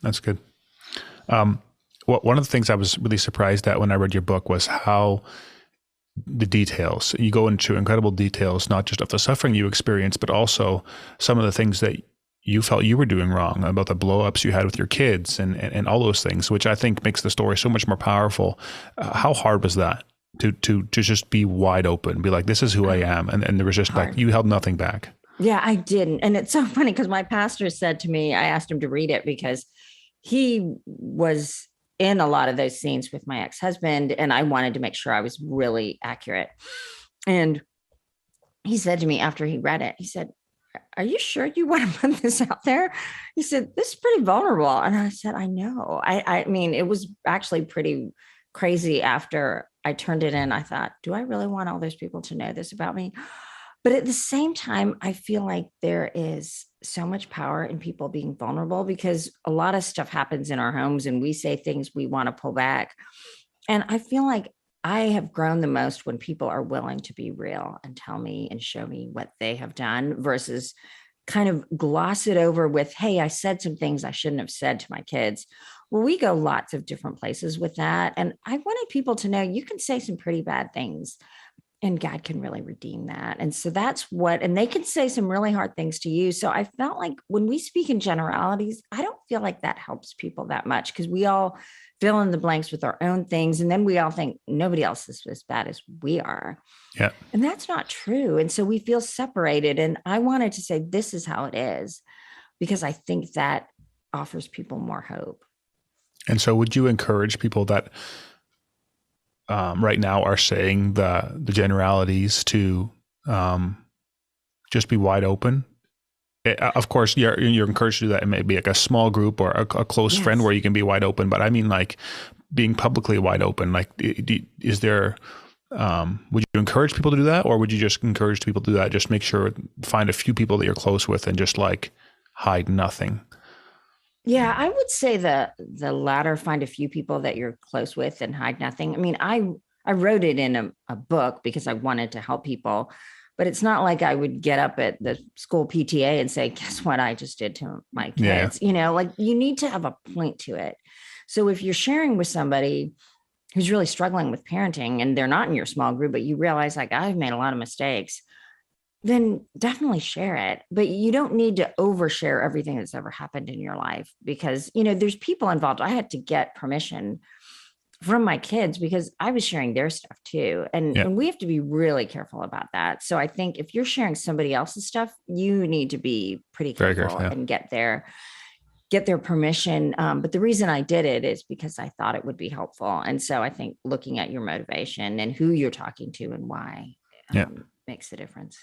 That's good. Um, One of the things I was really surprised at when I read your book was how the details, you go into incredible details, not just of the suffering you experienced, but also some of the things that you felt you were doing wrong, about the blow-ups you had with your kids and all those things, which I think makes the story so much more powerful. How hard was that to just be wide open, be like, this is who I am? And there was just Hard. like, you held nothing back. Yeah, I didn't. And it's so funny because my pastor said to me, I asked him to read it because he was in a lot of those scenes with my ex-husband, and I wanted to make sure I was really accurate. And he said to me after he read it, he said, "Are you sure you want to put this out there?" He said, "This is pretty vulnerable." And I said, "I know. I mean, it was actually pretty crazy after I turned it in. I thought, do I really want all those people to know this about me?" But at the same time, I feel like there is so much power in people being vulnerable because a lot of stuff happens in our homes and we say things we want to pull back. And I feel like I have grown the most when people are willing to be real and tell me and show me what they have done versus kind of gloss it over with, "Hey, I said some things I shouldn't have said to my kids." Well, we go lots of different places with that. And I wanted people to know you can say some pretty bad things and God can really redeem that. And so that's what, and they can say some really hard things to you. So I felt like when we speak in generalities, I don't feel like that helps people that much because we all fill in the blanks with our own things. And then we all think nobody else is as bad as we are. Yeah. And that's not true. And so we feel separated. And I wanted to say, this is how it is, because I think that offers people more hope. And so would you encourage people that right now are saying the generalities to just be wide open? Of course, you're encouraged to do that. It may be like a small group or a close friend where you can be wide open. But I mean, like being publicly wide open. Like, is there? Would you encourage people to do that, or would you just encourage people to do that? Just make sure, find a few people that you're close with, and just like hide nothing. Yeah, I would say the latter, find a few people that you're close with and hide nothing. I mean, I wrote it in a book because I wanted to help people, but it's not like I would get up at the school PTA and say, "Guess what I just did to my kids?" Like you need to have a point to it. So if you're sharing with somebody who's really struggling with parenting and they're not in your small group, but you realize like I've made a lot of mistakes, then definitely share it. But you don't need to overshare everything that's ever happened in your life because, there's people involved. I had to get permission from my kids because I was sharing their stuff too. And we have to be really careful about that. So I think if you're sharing somebody else's stuff, you need to be pretty careful, and get their permission. But the reason I did it is because I thought it would be helpful. And so I think looking at your motivation and who you're talking to and why makes a difference.